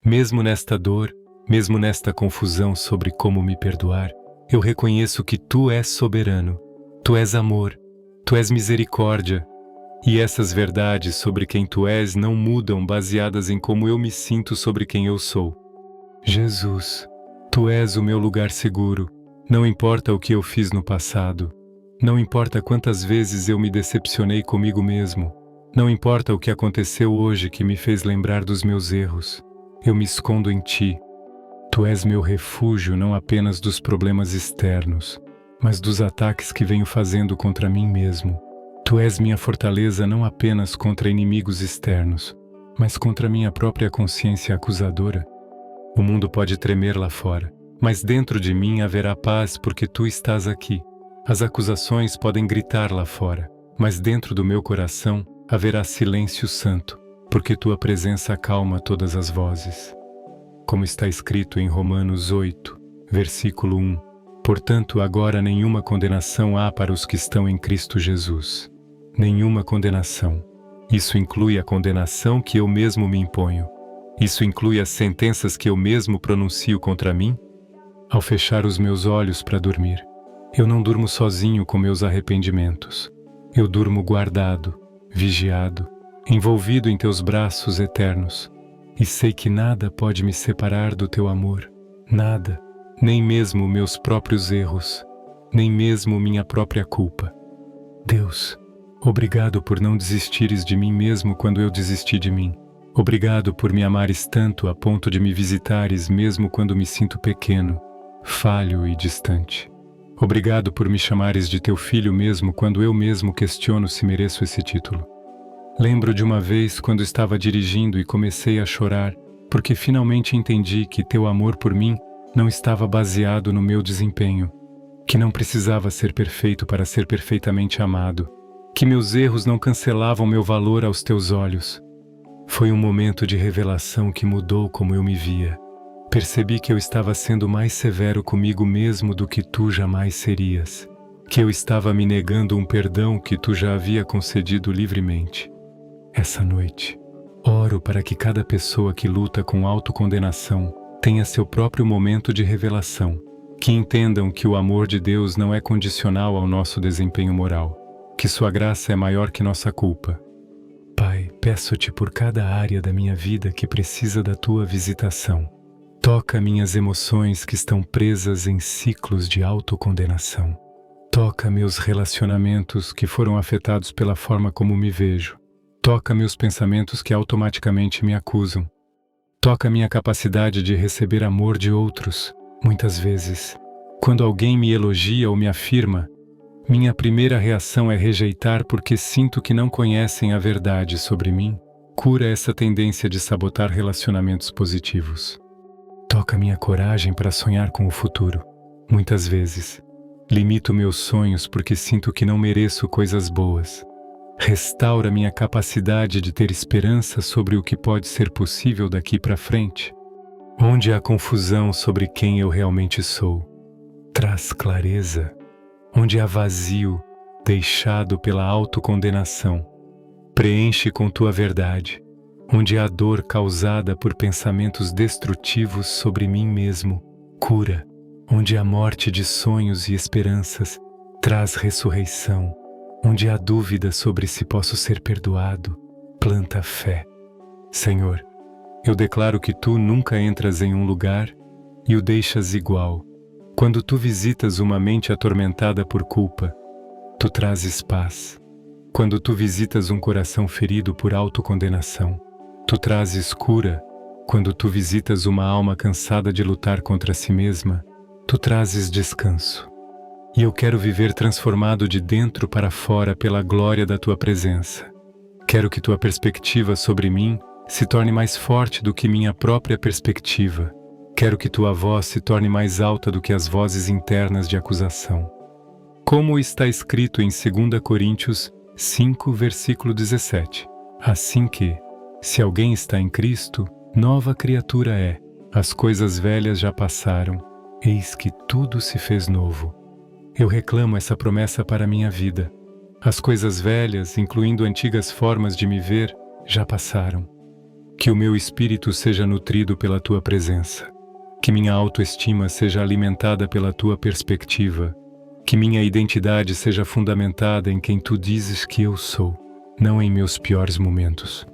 Mesmo nesta dor, mesmo nesta confusão sobre como me perdoar, eu reconheço que tu és soberano, tu és amor, tu és misericórdia, e essas verdades sobre quem tu és não mudam baseadas em como eu me sinto sobre quem eu sou. Jesus, tu és o meu lugar seguro, não importa o que eu fiz no passado, não importa quantas vezes eu me decepcionei comigo mesmo, não importa o que aconteceu hoje que me fez lembrar dos meus erros, eu me escondo em ti. Tu és meu refúgio não apenas dos problemas externos, mas dos ataques que venho fazendo contra mim mesmo. Tu és minha fortaleza não apenas contra inimigos externos, mas contra minha própria consciência acusadora. O mundo pode tremer lá fora, mas dentro de mim haverá paz porque tu estás aqui. As acusações podem gritar lá fora, mas dentro do meu coração haverá silêncio santo, porque tua presença acalma todas as vozes. Como está escrito em Romanos 8, versículo 1, portanto agora nenhuma condenação há para os que estão em Cristo Jesus. Nenhuma condenação. Isso inclui a condenação que eu mesmo me imponho. Isso inclui as sentenças que eu mesmo pronuncio contra mim. Ao fechar os meus olhos para dormir, eu não durmo sozinho com meus arrependimentos. Eu durmo guardado, vigiado, envolvido em teus braços eternos. E sei que nada pode me separar do teu amor. Nada, nem mesmo meus próprios erros. nem mesmo minha própria culpa. Deus, obrigado por não desistires de mim mesmo quando eu desisti de mim. Obrigado por me amares tanto a ponto de me visitares mesmo quando me sinto pequeno, falho e distante. Obrigado por me chamares de teu filho mesmo quando eu mesmo questiono se mereço esse título. Lembro de uma vez quando estava dirigindo e comecei a chorar, porque finalmente entendi que teu amor por mim não estava baseado no meu desempenho, que não precisava ser perfeito para ser perfeitamente amado, que meus erros não cancelavam meu valor aos teus olhos. Foi um momento de revelação que mudou como eu me via. Percebi que eu estava sendo mais severo comigo mesmo do que tu jamais serias, que eu estava me negando um perdão que tu já havia concedido livremente. Essa noite, oro para que cada pessoa que luta com autocondenação tenha seu próprio momento de revelação, que entendam que o amor de Deus não é condicional ao nosso desempenho moral, que sua graça é maior que nossa culpa. Pai, peço-te por cada área da minha vida que precisa da tua visitação. Toca minhas emoções que estão presas em ciclos de autocondenação. Toca meus relacionamentos que foram afetados pela forma como me vejo. Toca meus pensamentos que automaticamente me acusam. Toca minha capacidade de receber amor de outros. Muitas vezes, quando alguém me elogia ou me afirma, minha primeira reação é rejeitar porque sinto que não conhecem a verdade sobre mim. Cura essa tendência de sabotar relacionamentos positivos. Toca minha coragem para sonhar com o futuro. Muitas vezes, limito meus sonhos porque sinto que não mereço coisas boas. Restaura minha capacidade de ter esperança sobre o que pode ser possível daqui para frente. Onde há confusão sobre quem eu realmente sou, traz clareza. Onde há vazio, deixado pela autocondenação, preenche com tua verdade. Onde há dor causada por pensamentos destrutivos sobre mim mesmo, cura. Onde há morte de sonhos e esperanças, traz ressurreição. Onde há dúvida sobre se posso ser perdoado, planta fé. Senhor, eu declaro que tu nunca entras em um lugar e o deixas igual. Quando tu visitas uma mente atormentada por culpa, tu trazes paz. Quando tu visitas um coração ferido por autocondenação, tu trazes cura. Quando tu visitas uma alma cansada de lutar contra si mesma, tu trazes descanso. E eu quero viver transformado de dentro para fora pela glória da tua presença. Quero que tua perspectiva sobre mim se torne mais forte do que minha própria perspectiva. Quero que tua voz se torne mais alta do que as vozes internas de acusação. Como está escrito em 2 Coríntios 5, versículo 17. Assim que, se alguém está em Cristo, nova criatura é. As coisas velhas já passaram, eis que tudo se fez novo. Eu reclamo essa promessa para a minha vida. As coisas velhas, incluindo antigas formas de me ver, já passaram. Que o meu espírito seja nutrido pela tua presença. Que minha autoestima seja alimentada pela tua perspectiva. Que minha identidade seja fundamentada em quem tu dizes que eu sou, não em meus piores momentos.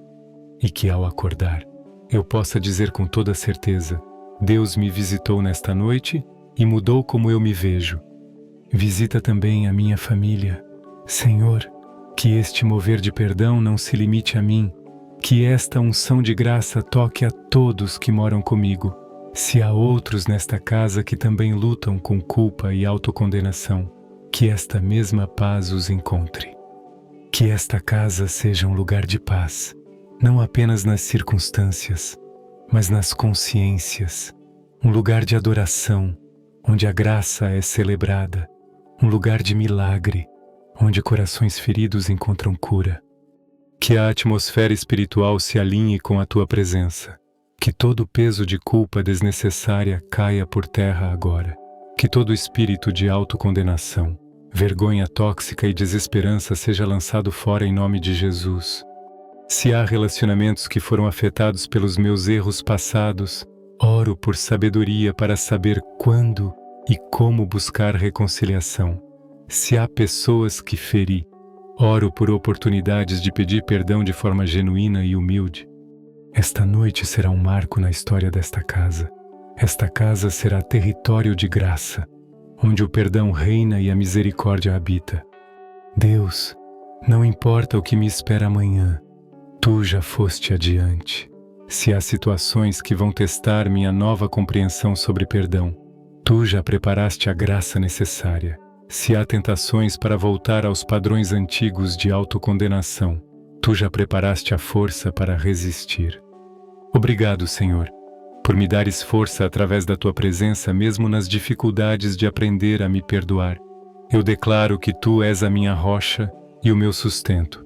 E que ao acordar, eu possa dizer com toda certeza: Deus me visitou nesta noite e mudou como eu me vejo. Visita também a minha família. Senhor, que este mover de perdão não se limite a mim, que esta unção de graça toque a todos que moram comigo. Se há outros nesta casa que também lutam com culpa e autocondenação, que esta mesma paz os encontre. Que esta casa seja um lugar de paz, não apenas nas circunstâncias, mas nas consciências. Um lugar de adoração, onde a graça é celebrada. Um lugar de milagre, onde corações feridos encontram cura. Que a atmosfera espiritual se alinhe com a tua presença. Que todo o peso de culpa desnecessária caia por terra agora. Que todo espírito de autocondenação, vergonha tóxica e desesperança seja lançado fora em nome de Jesus. Se há relacionamentos que foram afetados pelos meus erros passados, oro por sabedoria para saber quando e como buscar reconciliação. Se há pessoas que feri, oro por oportunidades de pedir perdão de forma genuína e humilde. Esta noite será um marco na história desta casa. Esta casa será território de graça, onde o perdão reina e a misericórdia habita. Deus, não importa o que me espera amanhã, Tu já foste adiante. Se há situações que vão testar minha nova compreensão sobre perdão, Tu já preparaste a graça necessária. Se há tentações para voltar aos padrões antigos de autocondenação, Tu já preparaste a força para resistir. Obrigado, Senhor, por me dares força através da Tua presença mesmo nas dificuldades de aprender a me perdoar. Eu declaro que Tu és a minha rocha e o meu sustento.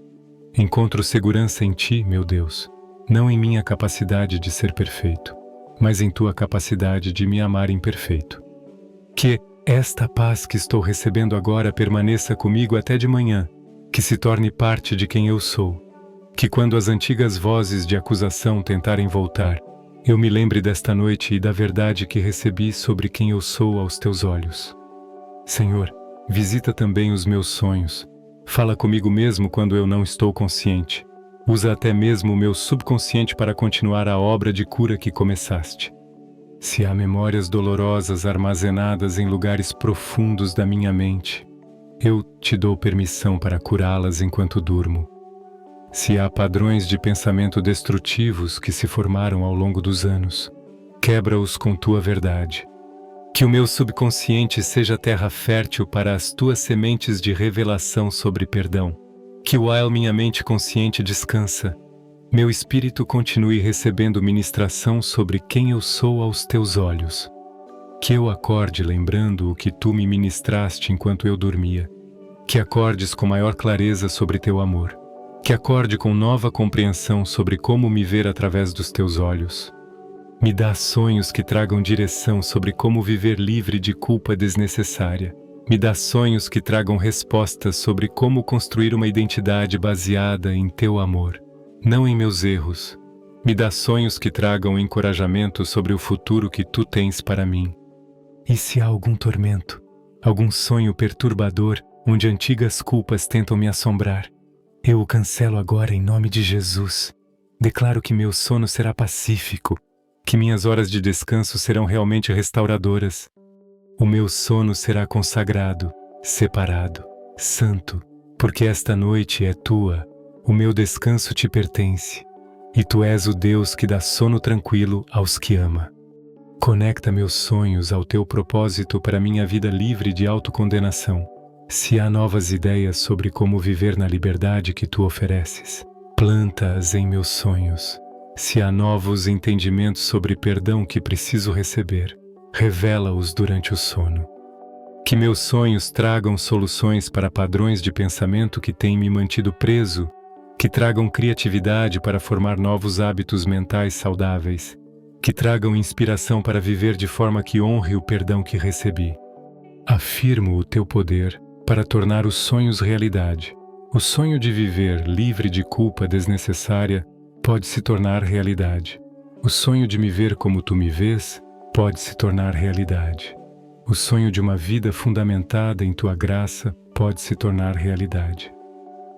Encontro segurança em Ti, meu Deus, não em minha capacidade de ser perfeito, mas em Tua capacidade de me amar imperfeito. Que esta paz que estou recebendo agora permaneça comigo até de manhã, que se torne parte de quem eu sou. Que quando as antigas vozes de acusação tentarem voltar, eu me lembre desta noite e da verdade que recebi sobre quem eu sou aos Teus olhos. Senhor, visita também os meus sonhos. Fala comigo mesmo quando eu não estou consciente. Usa até mesmo o meu subconsciente para continuar a obra de cura que começaste. Se há memórias dolorosas armazenadas em lugares profundos da minha mente, eu Te dou permissão para curá-las enquanto durmo. Se há padrões de pensamento destrutivos que se formaram ao longo dos anos, quebra-os com Tua verdade. Que o meu subconsciente seja terra fértil para as Tuas sementes de revelação sobre perdão. Que while minha mente consciente descansa, meu espírito continue recebendo ministração sobre quem eu sou aos Teus olhos. Que eu acorde lembrando o que Tu me ministraste enquanto eu dormia. Que acordes com maior clareza sobre Teu amor. Que acorde com nova compreensão sobre como me ver através dos Teus olhos. Me dá sonhos que tragam direção sobre como viver livre de culpa desnecessária. Me dá sonhos que tragam respostas sobre como construir uma identidade baseada em Teu amor, não em meus erros. Me dá sonhos que tragam encorajamento sobre o futuro que Tu tens para mim. E se há algum tormento, algum sonho perturbador onde antigas culpas tentam me assombrar, eu o cancelo agora em nome de Jesus. Declaro que meu sono será pacífico, que minhas horas de descanso serão realmente restauradoras. O meu sono será consagrado, separado, santo, porque esta noite é Tua. O meu descanso Te pertence, e Tu és o Deus que dá sono tranquilo aos que ama. Conecta meus sonhos ao Teu propósito para minha vida livre de autocondenação. Se há novas ideias sobre como viver na liberdade que Tu ofereces, planta-as em meus sonhos. Se há novos entendimentos sobre perdão que preciso receber, revela-os durante o sono. Que meus sonhos tragam soluções para padrões de pensamento que têm me mantido preso, que tragam criatividade para formar novos hábitos mentais saudáveis, que tragam inspiração para viver de forma que honre o perdão que recebi. Afirmo o Teu poder para tornar os sonhos realidade. O sonho de viver livre de culpa desnecessária pode se tornar realidade. O sonho de me ver como Tu me vês pode se tornar realidade. O sonho de uma vida fundamentada em Tua graça pode se tornar realidade.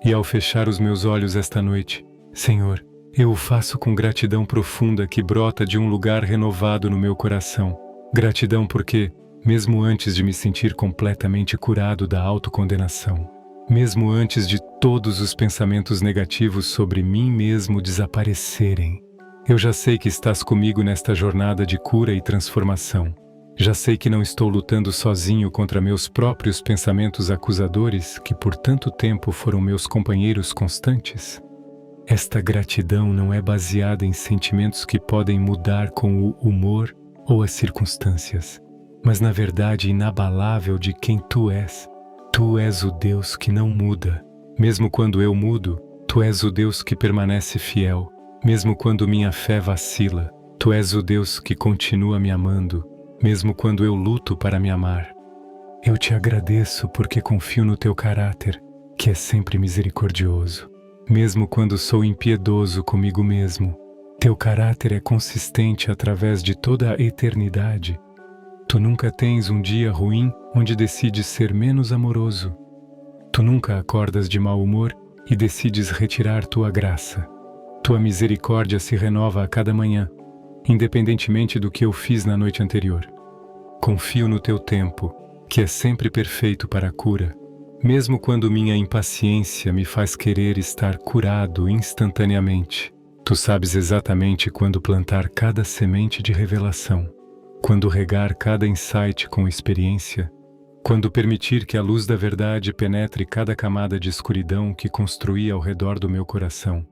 E ao fechar os meus olhos esta noite, Senhor, eu o faço com gratidão profunda que brota de um lugar renovado no meu coração. Gratidão porque, mesmo antes de me sentir completamente curado da autocondenação, mesmo antes de todos os pensamentos negativos sobre mim mesmo desaparecerem, eu já sei que estás comigo nesta jornada de cura e transformação. Já sei que não estou lutando sozinho contra meus próprios pensamentos acusadores, que por tanto tempo foram meus companheiros constantes. Esta gratidão não é baseada em sentimentos que podem mudar com o humor ou as circunstâncias, mas na verdade inabalável de quem Tu és. Tu és o Deus que não muda. Mesmo quando eu mudo, Tu és o Deus que permanece fiel. Mesmo quando minha fé vacila, Tu és o Deus que continua me amando, mesmo quando eu luto para me amar. Eu Te agradeço porque confio no Teu caráter, que é sempre misericordioso. Mesmo quando sou impiedoso comigo mesmo, Teu caráter é consistente através de toda a eternidade. Tu nunca tens um dia ruim onde decides ser menos amoroso. Tu nunca acordas de mau humor e decides retirar Tua graça. Tua misericórdia se renova a cada manhã, independentemente do que eu fiz na noite anterior. Confio no Teu tempo, que é sempre perfeito para a cura, mesmo quando minha impaciência me faz querer estar curado instantaneamente. Tu sabes exatamente quando plantar cada semente de revelação, quando regar cada insight com experiência, quando permitir que a luz da verdade penetre cada camada de escuridão que construí ao redor do meu coração.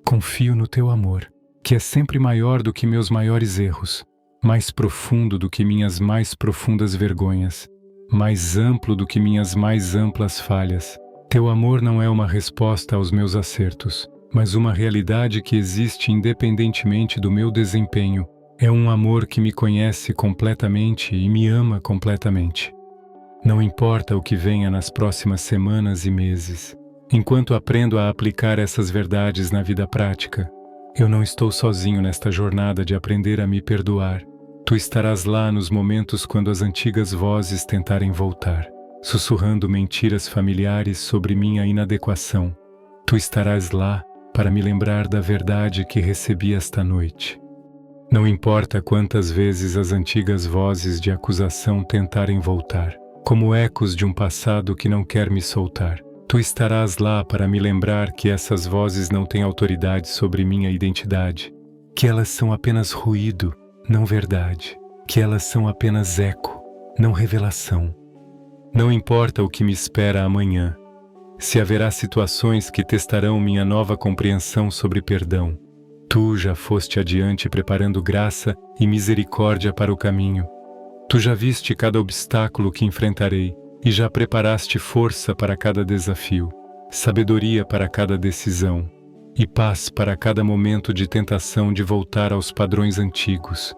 Confio no teu amor, que é sempre maior do que meus maiores erros, mais profundo do que minhas mais profundas vergonhas, mais amplo do que minhas mais amplas falhas. Teu amor não é uma resposta aos meus acertos, mas uma realidade que existe independentemente do meu desempenho. É um amor que me conhece completamente e me ama completamente. Não importa o que venha nas próximas semanas e meses, enquanto aprendo a aplicar essas verdades na vida prática, eu não estou sozinho nesta jornada de aprender a me perdoar. Tu estarás lá nos momentos quando as antigas vozes tentarem voltar, sussurrando mentiras familiares sobre minha inadequação. Tu estarás lá para me lembrar da verdade que recebi esta noite. Não importa quantas vezes as antigas vozes de acusação tentarem voltar, como ecos de um passado que não quer me soltar. Tu estarás lá para me lembrar que essas vozes não têm autoridade sobre minha identidade, que elas são apenas ruído, não verdade, que elas são apenas eco, não revelação. Não importa o que me espera amanhã, se haverá situações que testarão minha nova compreensão sobre perdão. Tu já foste adiante preparando graça e misericórdia para o caminho. Tu já viste cada obstáculo que enfrentarei e já preparaste força para cada desafio, sabedoria para cada decisão e paz para cada momento de tentação de voltar aos padrões antigos.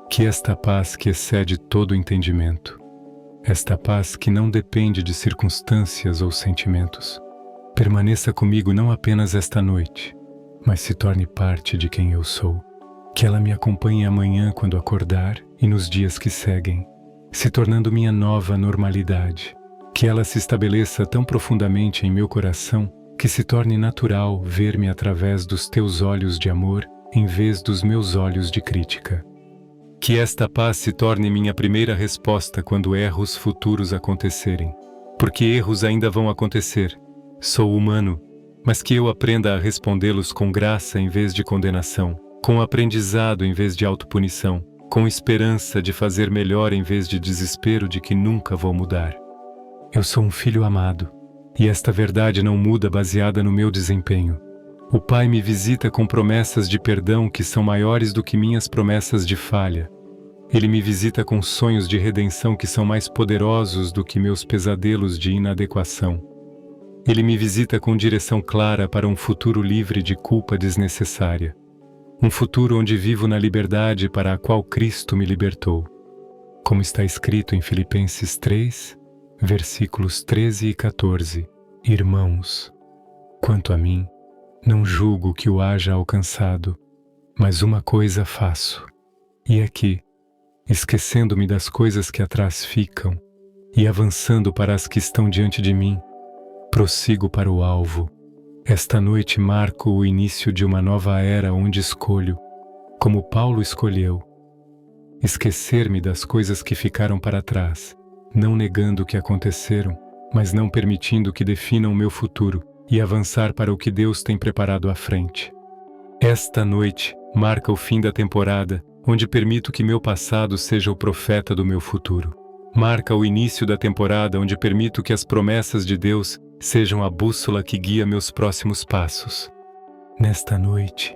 Que esta paz que excede todo entendimento, esta paz que não depende de circunstâncias ou sentimentos, permaneça comigo não apenas esta noite, mas se torne parte de quem eu sou. Que ela me acompanhe amanhã quando acordar e nos dias que seguem, se tornando minha nova normalidade. Que ela se estabeleça tão profundamente em meu coração que se torne natural ver-me através dos teus olhos de amor em vez dos meus olhos de crítica. Que esta paz se torne minha primeira resposta quando erros futuros acontecerem, porque erros ainda vão acontecer. Sou humano, mas que eu aprenda a respondê-los com graça em vez de condenação, com aprendizado em vez de autopunição, com esperança de fazer melhor em vez de desespero de que nunca vou mudar. Eu sou um filho amado, e esta verdade não muda baseada no meu desempenho. O Pai me visita com promessas de perdão que são maiores do que minhas promessas de falha. Ele me visita com sonhos de redenção que são mais poderosos do que meus pesadelos de inadequação. Ele me visita com direção clara para um futuro livre de culpa desnecessária. Um futuro onde vivo na liberdade para a qual Cristo me libertou. Como está escrito em Filipenses 3, versículos 13 e 14. Irmãos, quanto a mim, não julgo que o haja alcançado, mas uma coisa faço, e é que, esquecendo-me das coisas que atrás ficam, e avançando para as que estão diante de mim, prossigo para o alvo. Esta noite marco o início de uma nova era onde escolho, como Paulo escolheu, esquecer-me das coisas que ficaram para trás, não negando o que aconteceram, mas não permitindo que definam o meu futuro, e avançar para o que Deus tem preparado à frente. Esta noite marca o fim da temporada, onde permito que meu passado seja o profeta do meu futuro. Marca o início da temporada, onde permito que as promessas de Deus sejam a bússola que guia meus próximos passos. Nesta noite,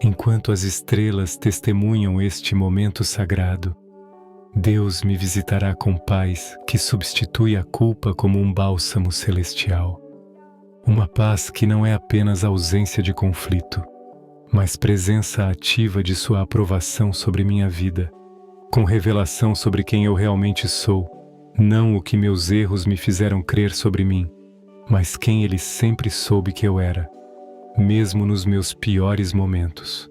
enquanto as estrelas testemunham este momento sagrado, Deus me visitará com paz que substitui a culpa como um bálsamo celestial. Uma paz que não é apenas ausência de conflito, mas presença ativa de sua aprovação sobre minha vida, com revelação sobre quem eu realmente sou, não o que meus erros me fizeram crer sobre mim, mas quem Ele sempre soube que eu era, mesmo nos meus piores momentos.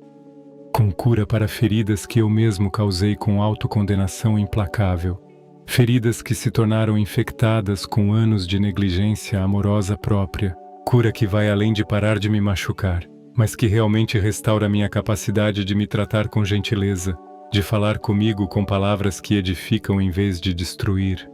Com cura para feridas que eu mesmo causei com autocondenação implacável, feridas que se tornaram infectadas com anos de negligência amorosa própria, cura que vai além de parar de me machucar, mas que realmente restaura minha capacidade de me tratar com gentileza, de falar comigo com palavras que edificam em vez de destruir.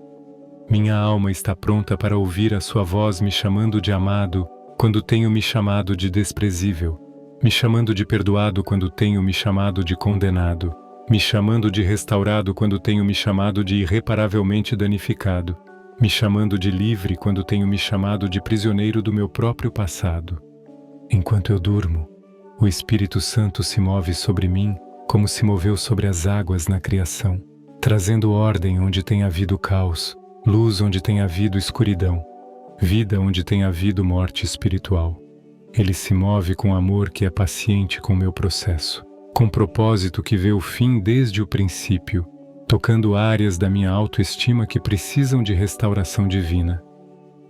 Minha alma está pronta para ouvir a sua voz me chamando de amado, quando tenho me chamado de desprezível, me chamando de perdoado quando tenho me chamado de condenado, me chamando de restaurado quando tenho me chamado de irreparavelmente danificado, me chamando de livre quando tenho me chamado de prisioneiro do meu próprio passado. Enquanto eu durmo, o Espírito Santo se move sobre mim como se moveu sobre as águas na criação, trazendo ordem onde tem havido caos, luz onde tem havido escuridão, vida onde tem havido morte espiritual. Ele se move com amor que é paciente com o meu processo, com propósito que vê o fim desde o princípio, tocando áreas da minha autoestima que precisam de restauração divina,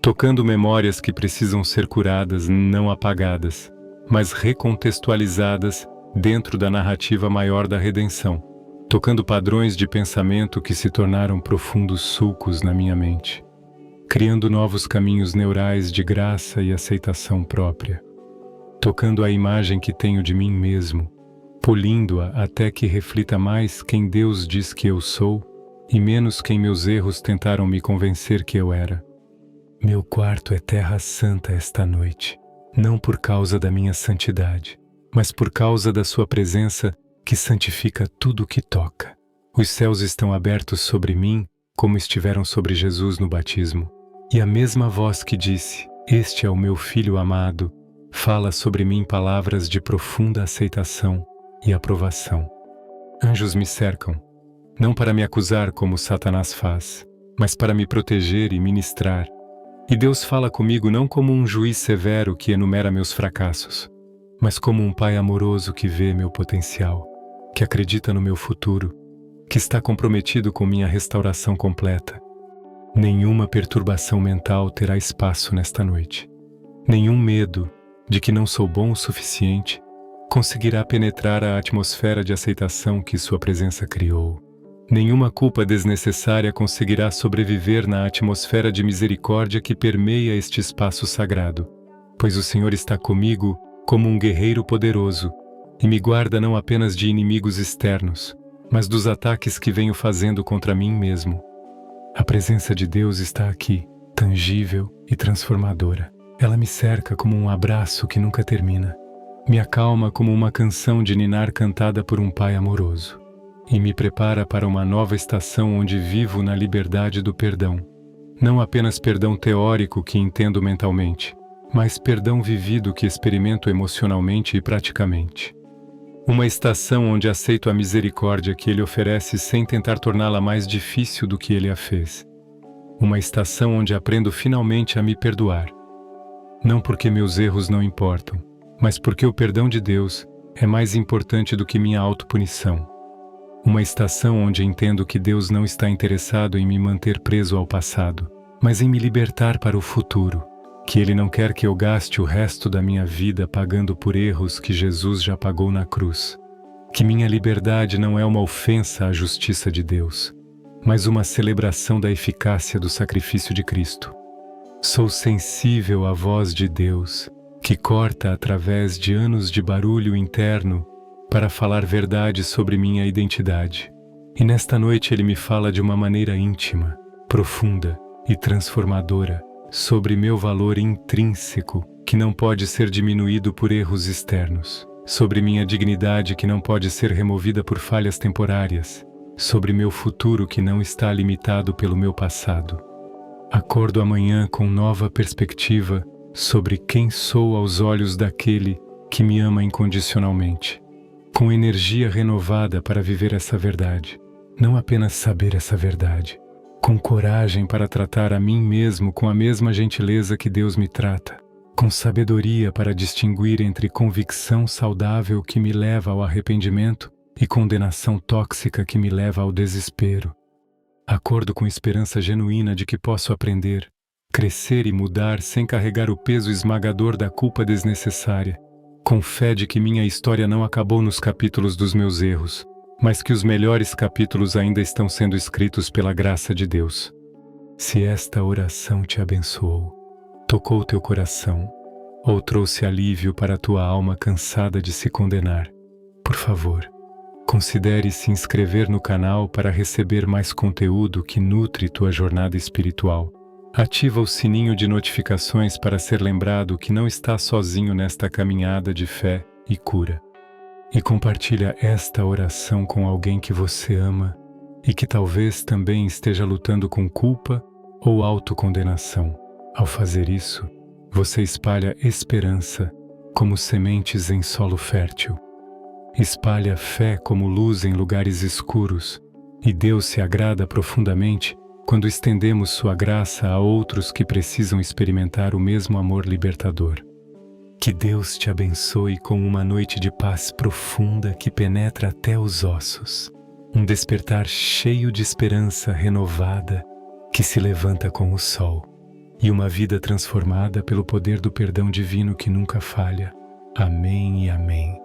tocando memórias que precisam ser curadas, não apagadas, mas recontextualizadas dentro da narrativa maior da redenção, tocando padrões de pensamento que se tornaram profundos sulcos na minha mente, criando novos caminhos neurais de graça e aceitação própria, tocando a imagem que tenho de mim mesmo, polindo-a até que reflita mais quem Deus diz que eu sou e menos quem meus erros tentaram me convencer que eu era. Meu quarto é terra santa esta noite, não por causa da minha santidade, mas por causa da sua presença que santifica tudo o que toca. Os céus estão abertos sobre mim, como estiveram sobre Jesus no batismo, e a mesma voz que disse, "Este é o meu Filho amado", fala sobre mim palavras de profunda aceitação e aprovação. Anjos me cercam, não para me acusar como Satanás faz, mas para me proteger e ministrar. E Deus fala comigo não como um juiz severo que enumera meus fracassos, mas como um pai amoroso que vê meu potencial, que acredita no meu futuro, que está comprometido com minha restauração completa. Nenhuma perturbação mental terá espaço nesta noite. Nenhum medo de que não sou bom o suficiente conseguirá penetrar a atmosfera de aceitação que sua presença criou. Nenhuma culpa desnecessária conseguirá sobreviver na atmosfera de misericórdia que permeia este espaço sagrado, pois o Senhor está comigo como um guerreiro poderoso e me guarda não apenas de inimigos externos, mas dos ataques que venho fazendo contra mim mesmo. A presença de Deus está aqui, tangível e transformadora. Ela me cerca como um abraço que nunca termina. Me acalma como uma canção de ninar cantada por um pai amoroso. E me prepara para uma nova estação onde vivo na liberdade do perdão. Não apenas perdão teórico que entendo mentalmente, mas perdão vivido que experimento emocionalmente e praticamente. Uma estação onde aceito a misericórdia que Ele oferece sem tentar torná-la mais difícil do que Ele a fez. Uma estação onde aprendo finalmente a me perdoar. Não porque meus erros não importam, mas porque o perdão de Deus é mais importante do que minha autopunição. Uma estação onde entendo que Deus não está interessado em me manter preso ao passado, mas em me libertar para o futuro, que Ele não quer que eu gaste o resto da minha vida pagando por erros que Jesus já pagou na cruz, que minha liberdade não é uma ofensa à justiça de Deus, mas uma celebração da eficácia do sacrifício de Cristo. Sou sensível à voz de Deus, que corta através de anos de barulho interno para falar verdade sobre minha identidade. E nesta noite Ele me fala de uma maneira íntima, profunda e transformadora sobre meu valor intrínseco, que não pode ser diminuído por erros externos, sobre minha dignidade que não pode ser removida por falhas temporárias, sobre meu futuro que não está limitado pelo meu passado. Acordo amanhã com nova perspectiva sobre quem sou aos olhos daquele que me ama incondicionalmente, com energia renovada para viver essa verdade, não apenas saber essa verdade, com coragem para tratar a mim mesmo com a mesma gentileza que Deus me trata, com sabedoria para distinguir entre convicção saudável que me leva ao arrependimento e condenação tóxica que me leva ao desespero. Acordo com esperança genuína de que posso aprender, crescer e mudar sem carregar o peso esmagador da culpa desnecessária, com fé de que minha história não acabou nos capítulos dos meus erros, mas que os melhores capítulos ainda estão sendo escritos pela graça de Deus. Se esta oração te abençoou, tocou teu coração, ou trouxe alívio para a tua alma cansada de se condenar, por favor, Considere se inscrever no canal para receber mais conteúdo que nutre tua jornada espiritual. Ativa o sininho de notificações para ser lembrado que não está sozinho nesta caminhada de fé e cura. E compartilha esta oração com alguém que você ama e que talvez também esteja lutando com culpa ou autocondenação. Ao fazer isso, você espalha esperança como sementes em solo fértil. Espalha fé como luz em lugares escuros, e Deus se agrada profundamente quando estendemos sua graça a outros que precisam experimentar o mesmo amor libertador. Que Deus te abençoe com uma noite de paz profunda que penetra até os ossos. Um despertar cheio de esperança renovada que se levanta com o sol. E uma vida transformada pelo poder do perdão divino que nunca falha. Amém e amém.